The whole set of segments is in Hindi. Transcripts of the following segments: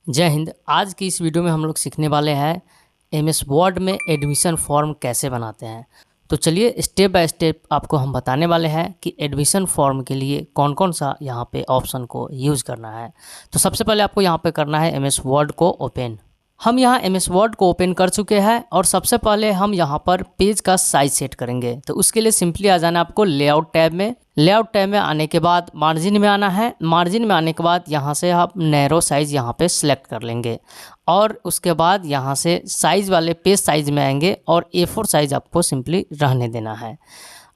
जय हिंद। आज की इस वीडियो में हम लोग सीखने वाले हैं एमएस वर्ड में एडमिशन फॉर्म कैसे बनाते हैं। तो चलिए स्टेप बाय स्टेप आपको हम बताने वाले हैं कि एडमिशन फॉर्म के लिए कौन कौन सा यहाँ पे ऑप्शन को यूज़ करना है। तो सबसे पहले आपको यहाँ पे करना है एमएस वर्ड को ओपन। हम यहाँ एमएस वर्ड को ओपन कर चुके हैं और सबसे पहले हम यहाँ पर पेज का साइज सेट करेंगे। तो उसके लिए सिंपली आ जाना आपको लेआउट टैब में। लेआउट टैब में आने के बाद मार्जिन में आना है। मार्जिन में आने के बाद यहाँ से आप नैरो साइज़ यहाँ पे सिलेक्ट कर लेंगे और उसके बाद यहाँ से साइज़ वाले पेज साइज़ में आएंगे और A4 साइज़ आपको सिंपली रहने देना है।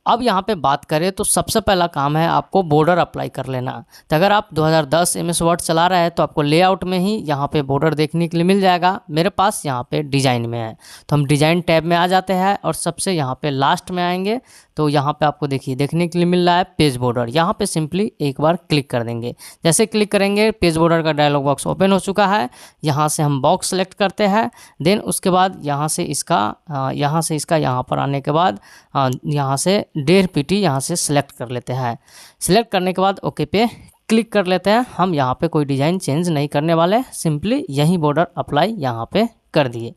अब यहाँ पे बात करें तो सबसे पहला काम है आपको बॉर्डर अप्लाई कर लेना। तो अगर आप 2010 एमएस वर्ड चला रहे हैं तो आपको लेआउट में ही यहाँ पे बॉर्डर देखने के लिए मिल जाएगा। मेरे पास यहाँ पे डिज़ाइन में है तो हम डिज़ाइन टैब में आ जाते हैं और सबसे यहाँ पे लास्ट में आएंगे तो यहाँ पे आपको देखने के लिए मिल रहा है पेज बॉर्डर। यहाँ पे सिंपली एक बार क्लिक कर देंगे। जैसे क्लिक करेंगे पेज बॉर्डर का डायलॉग बॉक्स ओपन हो चुका है। यहाँ से हम बॉक्स सेलेक्ट करते हैं। देन उसके बाद यहाँ से इसका यहाँ पर आने के बाद यहाँ से 1.5 PT यहाँ से सिलेक्ट कर लेते हैं। सिलेक्ट करने के बाद ओके पे क्लिक कर लेते हैं। हम यहाँ पे कोई डिज़ाइन चेंज नहीं करने वाले, सिंपली यही बॉर्डर अप्लाई यहाँ पे कर दिए।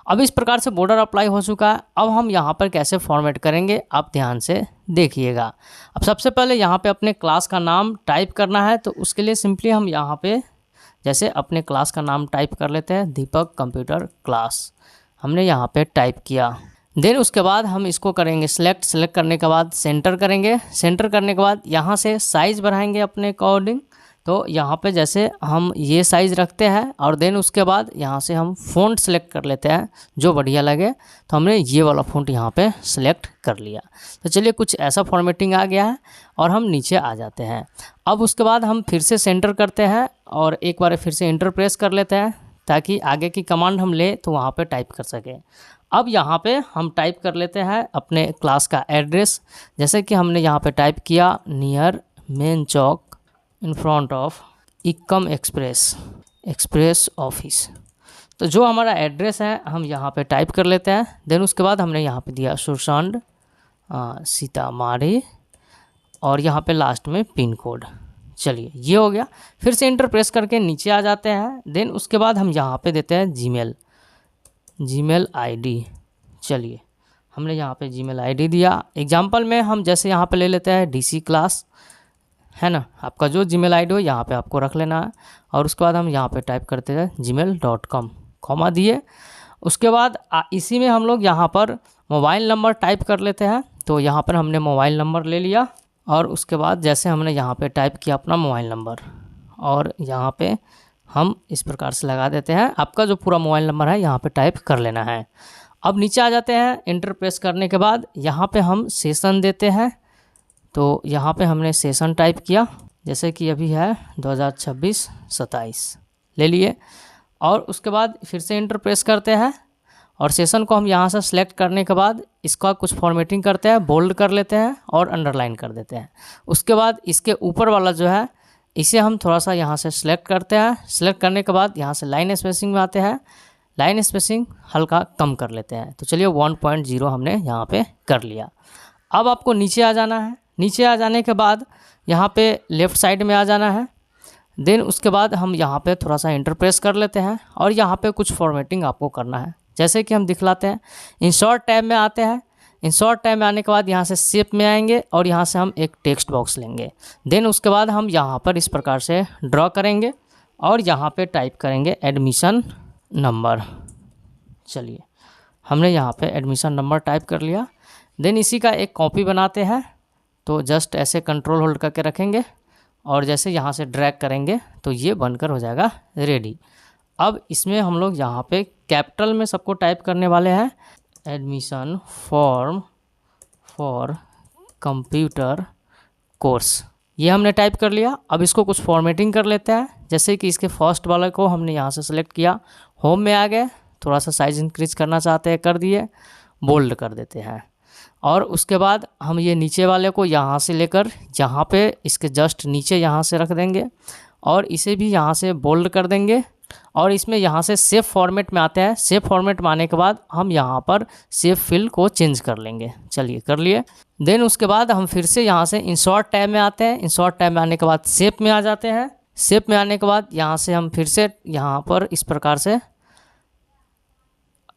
अब इस प्रकार से बॉर्डर अप्लाई हो चुका है। अब हम यहाँ पर कैसे फॉर्मेट करेंगे आप ध्यान से देखिएगा। अब सबसे पहले यहाँ पे अपने क्लास का नाम टाइप करना है। तो उसके लिए सिंपली हम यहाँ पे जैसे अपने क्लास का नाम टाइप कर लेते हैं, दीपक कंप्यूटर क्लास। हमने यहाँ पे टाइप किया। देन उसके बाद हम इसको करेंगे सेलेक्ट करने के बाद सेंटर करेंगे। सेंटर करने के बाद यहाँ से साइज़ बढ़ाएंगे अपने अकॉर्डिंग। तो यहाँ पे जैसे हम ये साइज़ रखते हैं और देन उसके बाद यहाँ से हम फ़ॉन्ट सेलेक्ट कर लेते हैं जो बढ़िया लगे। तो हमने ये वाला फ़ॉन्ट यहाँ पे सेलेक्ट कर लिया। तो चलिए कुछ ऐसा फॉर्मेटिंग आ गया है और हम नीचे आ जाते हैं। अब उसके बाद हम फिर से सेंटर करते हैं और एक बार फिर से इंटर प्रेस कर लेते हैं ताकि आगे की कमांड हम ले तो वहाँ पर टाइप कर सकें। अब यहाँ पे हम टाइप कर लेते हैं अपने क्लास का एड्रेस। जैसे कि हमने यहाँ पे टाइप किया near main chowk in front of इक्कम एक्सप्रेस ऑफिस। तो जो हमारा एड्रेस है हम यहाँ पे टाइप कर लेते हैं। देन उसके बाद हमने यहाँ पे दिया सुरसंड सीतामढ़ी और यहाँ पे लास्ट में पिन कोड। चलिए ये हो गया। फिर से इंटर प्रेस करके नीचे आ जाते हैं। देन उसके बाद हम यहाँ पे देते हैं जीमेल आईडी। चलिए हमने यहाँ पे जीमेल आईडी दिया। एग्जाम्पल में हम जैसे यहाँ पे ले लेते हैं DC क्लास, है ना। आपका जो जीमेल आईडी हो यहाँ पे आपको रख लेना है और उसके बाद हम यहाँ पे टाइप करते हैं gmail.com, कॉमा दिए। उसके बाद इसी में हम लोग यहाँ पर मोबाइल नंबर टाइप कर लेते हैं। तो यहाँ पर हमने मोबाइल नंबर ले लिया और उसके बाद जैसे हमने यहाँ पे टाइप किया अपना मोबाइल नंबर और यहाँ पे हम इस प्रकार से लगा देते हैं। आपका जो पूरा मोबाइल नंबर है यहाँ पे टाइप कर लेना है। अब नीचे आ जाते हैं। इंटर प्रेस करने के बाद यहाँ पे हम सेशन देते हैं। तो यहाँ पे हमने सेशन टाइप किया जैसे कि अभी है 2026-27 ले लिए और उसके बाद फिर से इंटर प्रेस करते हैं और सेशन को हम यहाँ से सिलेक्ट करने के बाद इसका कुछ फॉर्मेटिंग करते हैं, बोल्ड कर लेते हैं और अंडरलाइन कर देते हैं। उसके बाद इसके ऊपर वाला जो है इसे हम थोड़ा सा यहाँ से सिलेक्ट करते हैं। सिलेक्ट करने के बाद यहाँ से लाइन स्पेसिंग में आते हैं। लाइन स्पेसिंग हल्का कम कर लेते हैं। तो चलिए 1.0 हमने यहाँ पे कर लिया। अब आपको नीचे आ जाना है। नीचे आ जाने के बाद यहाँ पे लेफ़्ट साइड में आ जाना है। देन उसके बाद हम यहाँ पे थोड़ा सा इंटर प्रेस कर लेते हैं और यहाँ पे कुछ फॉर्मेटिंग आपको करना है। जैसे कि हम दिखलाते हैं। इंसर्ट टैब में आते हैं। इंसर्ट टैब में आने के बाद यहाँ से शेप में आएंगे और यहाँ से हम एक टेक्स्ट बॉक्स लेंगे। देन उसके बाद हम यहाँ पर इस प्रकार से ड्रॉ करेंगे और यहाँ पे टाइप करेंगे एडमिशन नंबर। चलिए हमने यहाँ पे एडमिशन नंबर टाइप कर लिया। देन इसी का एक कॉपी बनाते हैं। तो जस्ट ऐसे कंट्रोल होल्ड करके रखेंगे और जैसे यहाँ से ड्रैग करेंगे तो ये बनकर हो जाएगा रेडी। अब इसमें हम लोग यहाँ पे कैपिटल में सबको टाइप करने वाले हैं admission form for computer course. ये हमने टाइप कर लिया। अब इसको कुछ फॉर्मेटिंग कर लेते हैं। जैसे कि इसके फर्स्ट वाले को हमने यहाँ से सेलेक्ट किया, होम में आ गए, थोड़ा सा साइज़ इंक्रीज करना चाहते हैं कर दिए, बोल्ड कर देते हैं। और उसके बाद हम ये नीचे वाले को यहाँ से लेकर यहाँ पे इसके जस्ट नीचे यहाँ से रख देंगे और इसे भी यहाँ से बोल्ड कर देंगे और इसमें यहाँ से सेव फॉर्मेट में आते हैं। सेव फॉर्मेट में आने के बाद हम यहाँ पर सेव फिल को चेंज कर लेंगे। चलिए कर लिए। देन उसके बाद हम फिर से यहाँ से इंसर्ट टैब में आते हैं। इंसर्ट टैब में आने के बाद शेप में आ जाते हैं। शेप में आने के बाद यहाँ से हम फिर से यहाँ पर इस प्रकार से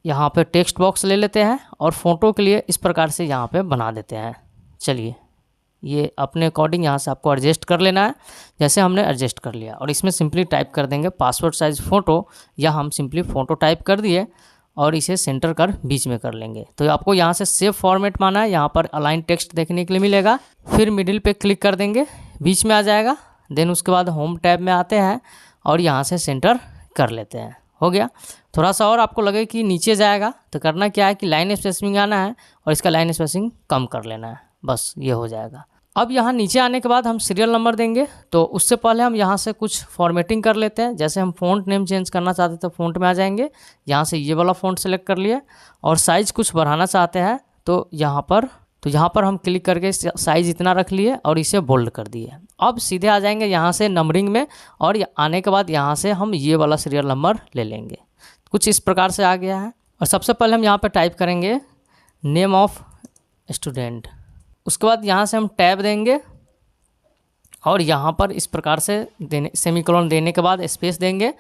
यहाँ पे टेक्स्ट बॉक्स ले लेते हैं और फ़ोटो के लिए इस प्रकार से यहाँ पे बना देते हैं। चलिए, ये अपने अकॉर्डिंग यहाँ से आपको एडजस्ट कर लेना है, जैसे हमने एडजस्ट कर लिया। और इसमें सिंपली टाइप कर देंगे पासपोर्ट साइज़ फ़ोटो, या हम सिंपली फ़ोटो टाइप कर दिए और इसे सेंटर कर बीच में कर लेंगे। तो आपको यहाँ से सेव फॉर्मेट माना है, यहाँ पर अलाइन टेक्स्ट देखने के लिए मिलेगा। फिर मिडिल पे क्लिक कर देंगे, बीच में आ जाएगा। देन उसके बाद होम टैब में आते हैं और यहाँ से सेंटर कर लेते हैं। हो गया। थोड़ा सा और आपको लगे कि नीचे जाएगा तो करना क्या है कि लाइन स्पेसिंग आना है और इसका लाइन स्पेसिंग कम कर लेना है, बस ये हो जाएगा। अब यहाँ नीचे आने के बाद हम सीरियल नंबर देंगे, तो उससे पहले हम यहाँ से कुछ फॉर्मेटिंग कर लेते हैं। जैसे हम फ़ॉन्ट नेम चेंज करना चाहते हैं तो फ़ॉन्ट में आ जाएंगे, यहाँ से ये वाला फ़ॉन्ट सेलेक्ट कर लिए। और साइज़ कुछ बढ़ाना चाहते हैं तो यहाँ पर हम क्लिक करके साइज़ इतना रख लिए और इसे बोल्ड कर दिए। अब सीधे आ जाएंगे यहाँ से नंबरिंग में, और आने के बाद यहाँ से हम ये वाला सीरियल नंबर ले लेंगे। कुछ इस प्रकार से आ गया है। और सबसे पहले हम यहाँ पर टाइप करेंगे नेम ऑफ स्टूडेंट। उसके बाद यहाँ से हम टैब देंगे और यहाँ पर इस प्रकार से सेमीकोलन देने के बाद स्पेस देंगे।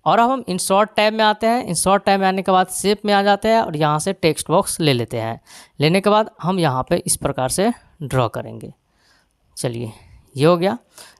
और अब हम इंसर्ट टैब में आते हैं। इंसर्ट टैब में आने के बाद शेप में आ जाते हैं और यहाँ से टेक्स्ट बॉक्स ले लेते हैं। लेने के बाद हम यहाँ पे इस प्रकार से ड्रॉ करेंगे। चलिए, ये हो गया।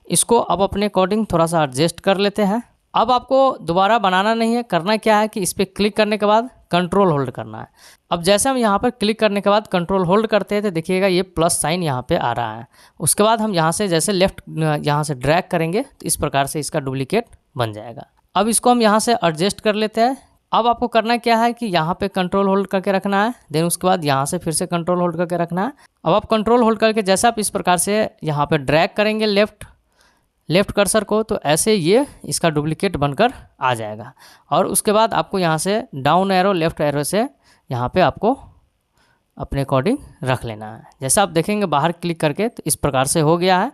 इसको अब अपने अकॉर्डिंग थोड़ा सा एडजस्ट कर लेते हैं। अब आपको दोबारा बनाना नहीं है, करना क्या है कि इस पर क्लिक करने के बाद कंट्रोल होल्ड करना है। अब जैसे हम यहाँ पर क्लिक करने के बाद कंट्रोल होल्ड करते हैं तो देखिएगा ये प्लस साइन यहाँ पे आ रहा है। उसके बाद हम यहाँ से जैसे लेफ़्ट यहाँ से ड्रैग करेंगे तो इस प्रकार से इसका डुप्लीकेट बन जाएगा। अब इसको हम यहाँ से एडजस्ट कर लेते हैं। अब आपको करना क्या है कि यहाँ पे कंट्रोल होल्ड करके रखना है। देन उसके बाद यहाँ से फिर से कंट्रोल होल्ड करके रखना है। अब आप कंट्रोल होल्ड करके जैसा आप इस प्रकार से यहाँ पे ड्रैग करेंगे लेफ़्ट कर्सर को, तो ऐसे ये इसका डुप्लीकेट बनकर आ जाएगा। और उसके बाद आपको यहाँ से डाउन एरो लेफ़्ट एरो से यहाँ पे आपको अपने अकॉर्डिंग रख लेना है। जैसा आप देखेंगे बाहर क्लिक करके तो इस प्रकार से हो गया है।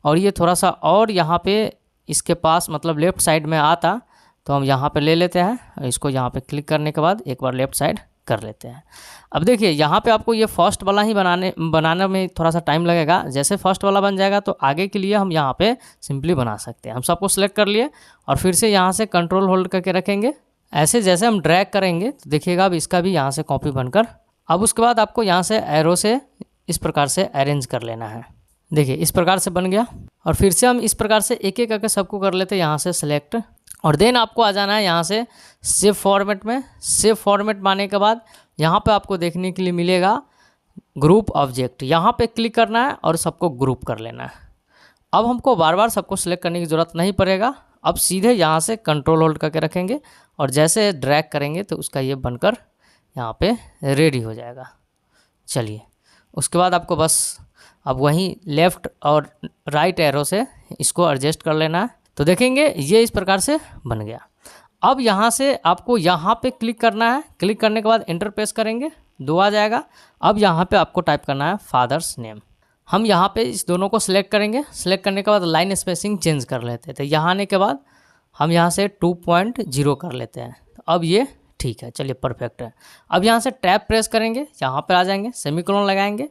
और ये थोड़ा सा और यहाँ पे इसके पास मतलब लेफ़्ट साइड में आता तो हम यहाँ पे ले लेते हैं और इसको यहाँ पे क्लिक करने के बाद एक बार लेफ़्ट साइड कर लेते हैं। अब देखिए यहाँ पे आपको ये फर्स्ट वाला ही बनाने में थोड़ा सा टाइम लगेगा। जैसे फर्स्ट वाला बन जाएगा तो आगे के लिए हम यहाँ पे सिंपली बना सकते हैं। हम सबको सिलेक्ट कर लिए और फिर से यहाँ से कंट्रोल होल्ड करके रखेंगे। ऐसे जैसे हम ड्रैग करेंगे तो देखिएगा अब इसका भी यहाँ से कॉपी बनकर। अब उसके बाद आपको यहाँ से एरो से इस प्रकार से अरेंज कर लेना है। देखिए इस प्रकार से बन गया। और फिर से हम इस प्रकार से एक एक करके सबको कर लेते हैं यहाँ से सिलेक्ट। और देन आपको आ जाना है यहाँ से सेव फॉर्मेट में। सेव फॉर्मेट माने के बाद यहाँ पे आपको देखने के लिए मिलेगा ग्रुप ऑब्जेक्ट। यहाँ पे क्लिक करना है और सबको ग्रुप कर लेना है। अब हमको बार बार सबको सिलेक्ट करने की ज़रूरत नहीं पड़ेगा। अब सीधे यहाँ से कंट्रोल होल्ड करके रखेंगे और जैसे ड्रैग करेंगे तो उसका ये बनकर यहाँ पे रेडी हो जाएगा। चलिए, उसके बाद आपको बस अब वहीं लेफ़्ट और राइट एरो से इसको एडजस्ट कर लेना है। तो देखेंगे ये इस प्रकार से बन गया। अब यहाँ से आपको यहाँ पे क्लिक करना है। क्लिक करने के बाद एंटर प्रेस करेंगे, 2 आ जाएगा। अब यहाँ पे आपको टाइप करना है फादर्स नेम। हम यहाँ पे इस दोनों को सिलेक्ट करेंगे। सिलेक्ट करने के बाद लाइन स्पेसिंग चेंज कर लेते हैं। तो यहाँ आने के बाद हम यहाँ से 2.0 कर लेते हैं। तो अब ये ठीक है, चलिए परफेक्ट है। अब यहाँ से टैब प्रेस करेंगे, यहाँ पर आ जाएंगे, सेमीकोलन लगाएंगे।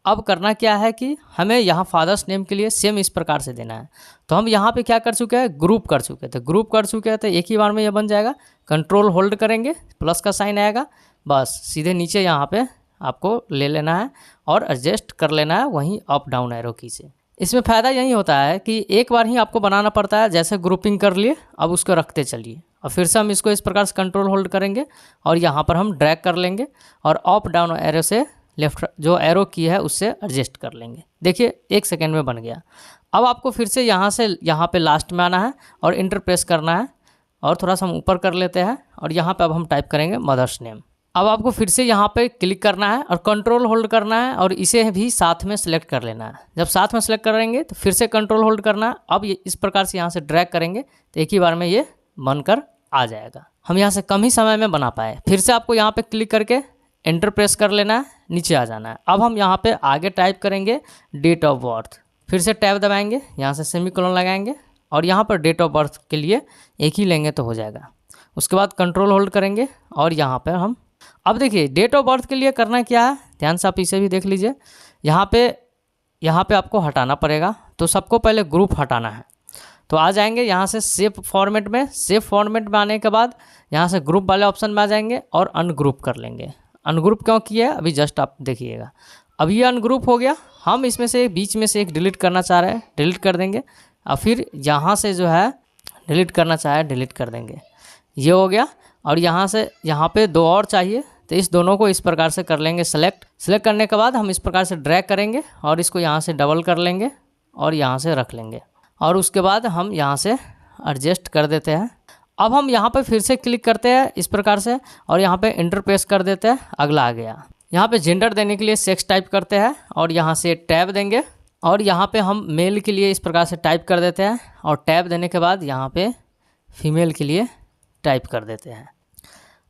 अब करना क्या है कि हमें यहाँ फादर्स नेम के लिए सेम इस प्रकार से देना है। तो हम यहाँ पे क्या कर चुके हैं, ग्रुप कर चुके थे। ग्रुप कर चुके हैं तो एक ही बार में ये बन जाएगा। कंट्रोल होल्ड करेंगे, प्लस का साइन आएगा, बस सीधे नीचे यहाँ पे आपको ले लेना है और एडजस्ट कर लेना है वहीं अप डाउन एरो की से। इसमें फ़ायदा यही होता है कि एक बार ही आपको बनाना पड़ता है। जैसे ग्रुपिंग कर लिए, अब उसको रखते चलिए और फिर से हम इसको इस प्रकार से कंट्रोल होल्ड करेंगे और यहाँ पर हम ड्रैग कर लेंगे और अप डाउन एरो से लेफ्ट जो एरो की है उससे एडजस्ट कर लेंगे। देखिए 1 सेकेंड में बन गया। अब आपको फिर से यहाँ से यहाँ पे लास्ट में आना है और इंटर प्रेस करना है और थोड़ा सा हम ऊपर कर लेते हैं और यहाँ पे अब हम टाइप करेंगे मदर्स नेम। अब आपको फिर से यहाँ पे क्लिक करना है और कंट्रोल होल्ड करना है और इसे भी साथ में सेलेक्ट कर लेना है। जब साथ में सेलेक्ट करेंगे तो फिर से कंट्रोल होल्ड करना है। अब ये इस प्रकार से यहाँ से ड्रैग करेंगे तो एक ही बार में ये बनकर आ जाएगा। हम यहाँ से कम ही समय में बना पाए। फिर से आपको यहाँ पे क्लिक करके एंटर प्रेस कर लेना है, नीचे आ जाना है। अब हम यहाँ पे आगे टाइप करेंगे डेट ऑफ बर्थ। फिर से टैब दबाएंगे, यहाँ से सेमीकोलन लगाएंगे और यहाँ पर डेट ऑफ बर्थ के लिए एक ही लेंगे तो हो जाएगा। उसके बाद कंट्रोल होल्ड करेंगे और यहाँ पर हम अब देखिए डेट ऑफ बर्थ के लिए करना क्या है, ध्यान से आप इसे भी देख लीजिए। यहाँ पे आपको हटाना पड़ेगा। तो सबको पहले ग्रुप हटाना है। तो आ जाएंगे यहाँ से सेव फॉर्मेट में। सेव फॉर्मेट में आने के बाद यहाँ से ग्रुप वाले ऑप्शन में आ जाएंगे और अनग्रुप कर लेंगे। अनग्रुप क्यों किया है अभी जस्ट आप देखिएगा। अब ये अनग्रुप हो गया। हम इसमें से बीच में से एक डिलीट करना चाह रहे हैं, डिलीट कर देंगे। और फिर यहाँ से जो है डिलीट करना चाहे डिलीट कर देंगे। ये हो गया। और यहाँ से यहाँ पे दो और चाहिए, तो इस दोनों को इस प्रकार से कर लेंगे सेलेक्ट। सेलेक्ट करने के बाद हम इस प्रकार से ड्रैग करेंगे और इसको यहाँ से डबल कर लेंगे और यहाँ से रख लेंगे। और उसके बाद हम यहाँ से एडजस्ट कर देते हैं। अब हम यहाँ पे फिर से क्लिक करते हैं इस प्रकार से और यहाँ पे इंटर प्रेस कर देते हैं। अगला आ गया। यहाँ पे जेंडर देने के लिए सेक्स टाइप करते हैं और यहाँ से टैब देंगे और यहाँ पे हम मेल के लिए इस प्रकार से टाइप कर देते हैं और टैब देने के बाद यहाँ पे फीमेल के लिए टाइप कर देते हैं।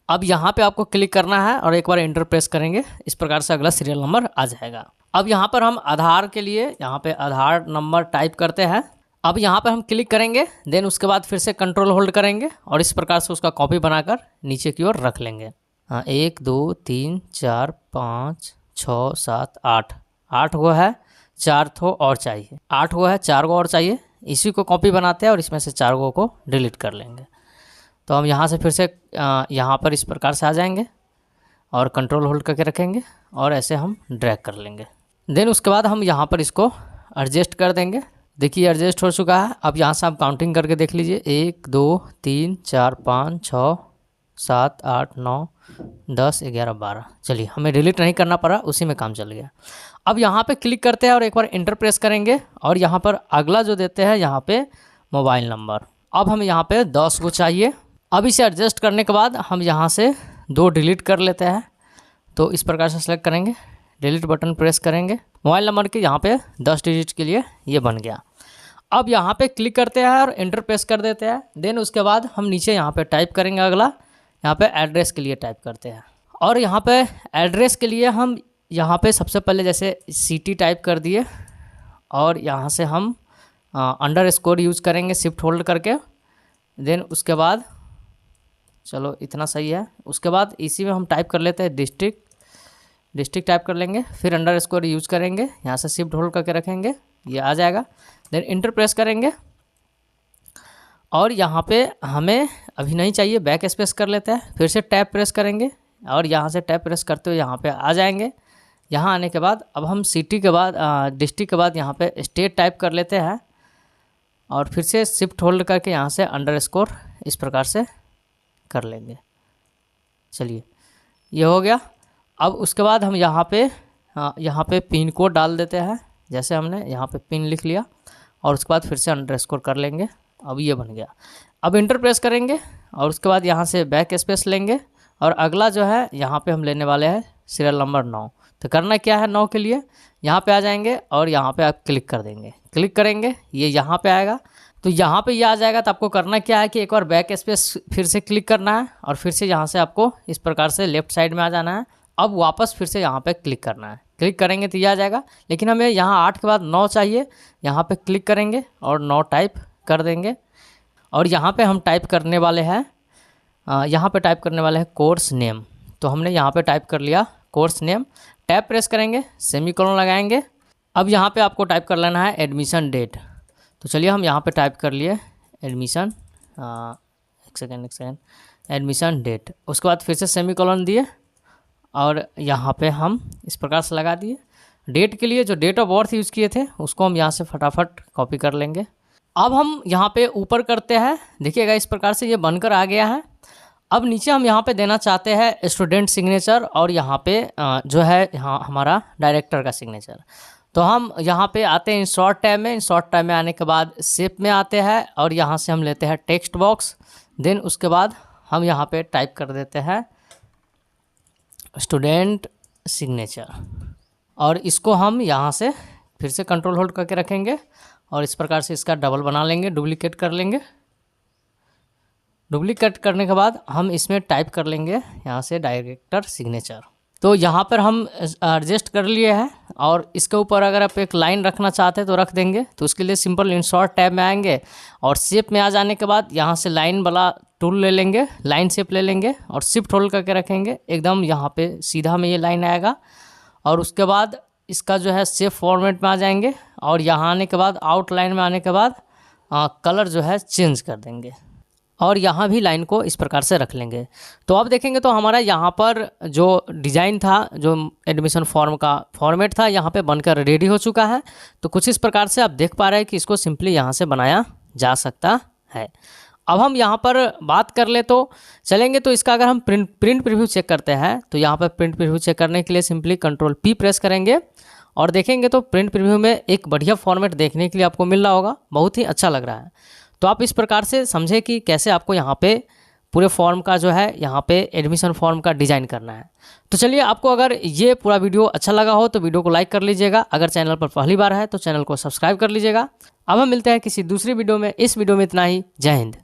अब यहाँ पे आपको क्लिक करना है और एक बार इंटर प्रेस करेंगे, इस प्रकार से अगला सीरियल नंबर आ जाएगा। अब यहाँ पर हम आधार के लिए यहाँ पे आधार नंबर टाइप करते हैं। अब यहाँ पर हम क्लिक करेंगे, देन उसके बाद फिर से कंट्रोल होल्ड करेंगे और इस प्रकार से उसका कॉपी बनाकर नीचे की ओर रख लेंगे। हाँ 1 2 3 4 5 6 7 8 8 वो है, 4 तो और चाहिए। 8 वो है, 4 को और चाहिए। इसी को कॉपी बनाते हैं और इसमें से 4 को डिलीट कर लेंगे। तो हम यहाँ से फिर से यहाँ पर इस प्रकार से आ जाएंगे और कंट्रोल होल्ड करके रखेंगे और ऐसे हम ड्रैग कर लेंगे। देन उसके बाद हम यहाँ पर इसको एडजस्ट कर देंगे। देखिए एडजस्ट हो चुका है। अब यहाँ से आप काउंटिंग करके देख लीजिए 1 2 3 4 5 6 7 8 9 10 11 12। चलिए हमें डिलीट नहीं करना पड़ा, उसी में काम चल गया। अब यहाँ पे क्लिक करते हैं और एक बार इंटर प्रेस करेंगे और यहाँ पर अगला जो देते हैं यहाँ पे मोबाइल नंबर। अब हम यहाँ पे 10 को चाहिए। अब इसे एडजस्ट करने के बाद हम यहाँ से 2 डिलीट कर लेते हैं। तो इस प्रकार से सेलेक्ट करेंगे, डिलीट बटन प्रेस करेंगे, मोबाइल नंबर के यहाँ पे 10 डिजिट के लिए ये बन गया। अब यहाँ पे क्लिक करते हैं और इंटर प्रेस कर देते हैं। देन उसके बाद हम नीचे यहाँ पे टाइप करेंगे अगला, यहाँ पे एड्रेस के लिए टाइप करते हैं। और यहाँ पे एड्रेस के लिए हम यहाँ पे सबसे पहले जैसे सिटी टाइप कर दिए और यहाँ से हम अंडरस्कोर यूज़ करेंगे शिफ्ट होल्ड करके। देन उसके बाद चलो इतना सही है। उसके बाद इसी में हम टाइप कर लेते हैं डिस्ट्रिक्ट टाइप कर लेंगे, फिर अंडरस्कोर यूज़ करेंगे, यहाँ से शिफ्ट होल्ड करके रखेंगे, ये आ जाएगा। देन इंटर प्रेस करेंगे और यहाँ पे हमें अभी नहीं चाहिए, बैक स्पेस कर लेते हैं, फिर से टैब प्रेस करेंगे और यहाँ से टैब प्रेस करते हुए यहाँ पे आ जाएंगे। यहाँ आने के बाद अब हम सिटी के बाद डिस्ट्रिक्ट के बाद यहाँ पे स्टेट टाइप कर लेते हैं और फिर से शिफ्ट होल्ड करके यहाँ से अंडरस्कोर इस प्रकार से कर लेंगे। चलिए ये हो गया। अब उसके बाद हम यहाँ पे पिन कोड डाल देते हैं, जैसे हमने यहाँ पे पिन लिख लिया और उसके बाद फिर से अंडरस्कोर कर लेंगे। अब ये बन गया। अब इंटर प्रेस करेंगे और उसके बाद यहाँ से बैक स्पेस लेंगे और अगला जो है यहाँ पे हम लेने वाले हैं सीरियल नंबर 9। तो करना क्या है 9 के लिए यहाँ पे आ जाएंगे और यहाँ पे आप क्लिक कर देंगे, क्लिक करेंगे ये यहाँ पे आएगा। तो यहाँ पे ये आ जाएगा। तो आपको करना क्या है कि एक बार बैक स्पेस फिर से क्लिक करना है और फिर से यहाँ से आपको इस प्रकार से लेफ्ट साइड में आ जाना है। अब वापस फिर से यहाँ पे क्लिक करना है, क्लिक करेंगे तो ये आ जाएगा। लेकिन हमें यहाँ 8 के बाद 9 चाहिए, यहाँ पे क्लिक करेंगे और 9 टाइप कर देंगे। और यहाँ पे हम टाइप करने वाले हैं कोर्स नेम। तो हमने यहाँ पे टाइप कर लिया कोर्स नेम, टैब प्रेस करेंगे, सेमीकोलन लगाएंगे। अब यहाँ पे आपको टाइप कर लेना है एडमिशन डेट। तो चलिए हम यहाँ पे टाइप कर लिए एडमिशन एक सेकेंड एडमिशन डेट। उसके बाद फिर से सेमीकोलन दिए और यहाँ पे हम इस प्रकार से लगा दिए। डेट के लिए जो डेट ऑफ बर्थ यूज़ किए थे उसको हम यहाँ से फटाफट कॉपी कर लेंगे। अब हम यहाँ पे ऊपर करते हैं, देखिएगा इस प्रकार से ये बनकर आ गया है। अब नीचे हम यहाँ पे देना चाहते हैं स्टूडेंट सिग्नेचर और यहाँ पे जो है यहाँ हमारा डायरेक्टर का सिग्नेचर। तो हम यहाँ पे आते हैं इंसर्ट टैब में, इंसर्ट टैब में आने के बाद शेप में आते हैं और यहाँ से हम लेते हैं टेक्स्ट बॉक्स। देन उसके बाद हम यहाँ पे टाइप कर देते हैं स्टूडेंट सिग्नेचर और इसको हम यहाँ से फिर से कंट्रोल होल्ड करके रखेंगे और इस प्रकार से इसका डबल बना लेंगे, डुप्लीकेट कर लेंगे। डुप्लीकेट करने के बाद हम इसमें टाइप कर लेंगे यहाँ से डायरेक्टर सिग्नेचर। तो यहाँ पर हम एडजस्ट कर लिए हैं और इसके ऊपर अगर आप एक लाइन रखना चाहते हैं तो रख देंगे। तो उसके लिए सिंपल इंसर्ट टैब में आएंगे और शेप में आ जाने के बाद यहाँ से लाइन वाला टूल ले लेंगे, लाइन शेप ले लेंगे और शिफ्ट होल्ड करके रखेंगे, एकदम यहाँ पे सीधा में ये लाइन आएगा। और उसके बाद इसका जो है शेप फॉर्मेट में आ जाएंगे और यहाँ आने के बाद आउटलाइन में आने के बाद कलर जो है चेंज कर देंगे और यहाँ भी लाइन को इस प्रकार से रख लेंगे। तो अब देखेंगे तो हमारा यहाँ पर जो डिज़ाइन था, जो एडमिशन फॉर्म का फॉर्मेट था, यहाँ पे बनकर रेडी हो चुका है। तो कुछ इस प्रकार से आप देख पा रहे हैं कि इसको सिंपली यहाँ से बनाया जा सकता है। अब हम यहाँ पर बात कर ले तो चलेंगे, तो इसका अगर हम प्रिंट प्रीव्यू चेक करते हैं तो यहाँ पर प्रिंट प्रीव्यू चेक करने के लिए सिंपली कंट्रोल P प्रेस करेंगे और देखेंगे तो प्रिंट प्रीव्यू में एक बढ़िया फॉर्मेट देखने के लिए आपको मिल रहा होगा, बहुत ही अच्छा लग रहा है। तो आप इस प्रकार से समझे कि कैसे आपको यहाँ पे पूरे फॉर्म का जो है यहाँ पे एडमिशन फॉर्म का डिज़ाइन करना है। तो चलिए, आपको अगर ये पूरा वीडियो अच्छा लगा हो तो वीडियो को लाइक कर लीजिएगा। अगर चैनल पर पहली बार है तो चैनल को सब्सक्राइब कर लीजिएगा। अब हम मिलते हैं किसी दूसरी वीडियो में। इस वीडियो में इतना ही। जय हिंद।